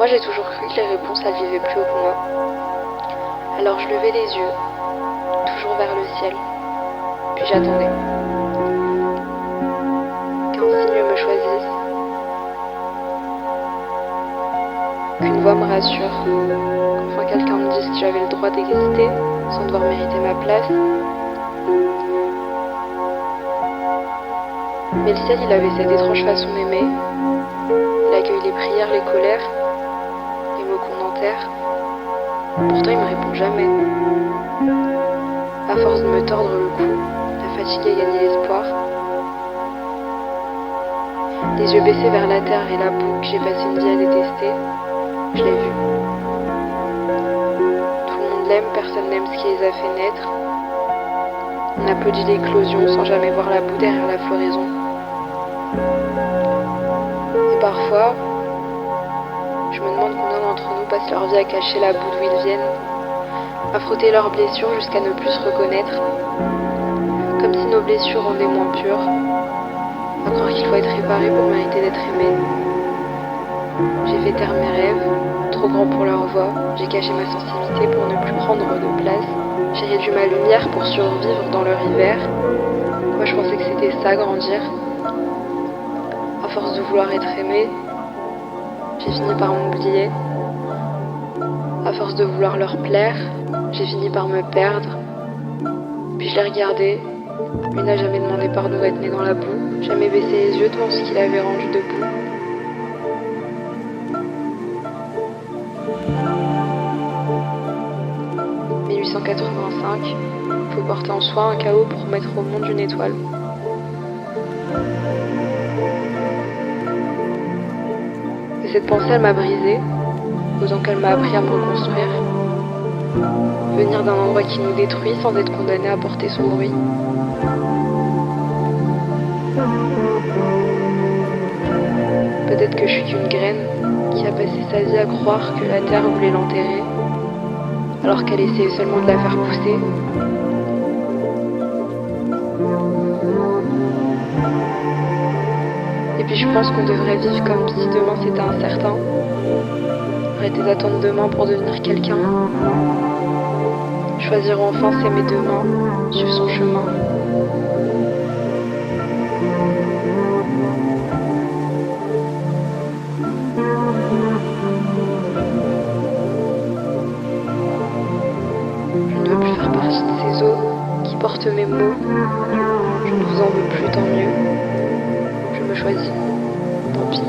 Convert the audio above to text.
Moi j'ai toujours cru que les réponses elles vivaient plus haut que moi. Alors je levais les yeux, toujours vers le ciel, puis j'attendais. Qu'un signe me choisisse, qu'une voix me rassure, qu'enfin quelqu'un me dise que j'avais le droit d'exister sans devoir mériter ma place. Mais le ciel, il avait cette étrange façon d'aimer. Il accueille les prières, les colères, les mots qu'on enterre. Pourtant, il me répond jamais. À force de me tordre le cou, la fatigue a gagné l'espoir. Les yeux baissés vers la terre et la boue que j'ai passé une vie à détester, je l'ai vu. Tout le monde l'aime, personne n'aime ce qui les a fait naître. On applaudit l'éclosion sans jamais voir la boue derrière la floraison. Et parfois, je me demande combien d'entre nous passent leur vie à cacher la boue d'où ils viennent, à frotter leurs blessures jusqu'à ne plus se reconnaître, comme si nos blessures rendaient moins pures, à croire qu'il faut être réparé pour mériter d'être aimé. J'ai fait taire mes rêves, trop grands pour leur voix, j'ai caché ma sensibilité pour ne plus prendre de place, j'ai réduit ma lumière pour survivre dans leur hiver. Moi je pensais que c'était ça, grandir. À force de vouloir être aimé, j'ai fini par m'oublier. À force de vouloir leur plaire, j'ai fini par me perdre. Puis je l'ai regardé. Lui n'a jamais demandé pardon d'être né dans la boue, jamais baissé les yeux devant ce qu'il avait rendu debout. « 1885, faut porter en soi un chaos pour mettre au monde une étoile. » Et cette pensée, elle m'a brisée, autant qu'elle m'a appris à me reconstruire. Venir d'un endroit qui nous détruit sans être condamné à porter son bruit. Peut-être que je suis qu'une graine qui a passé sa vie à croire que la terre voulait l'enterrer, alors qu'elle essayait seulement de la faire pousser. Et puis je pense qu'on devrait vivre comme si demain c'était incertain. Arrêter d'attendre demain pour devenir quelqu'un. Choisir enfin s'aimer demain, suivre son chemin. Je ne veux plus faire partie de ces eaux qui portent mes mots. Je ne vous en veux plus, tant mieux. Je me choisis. Tant pis.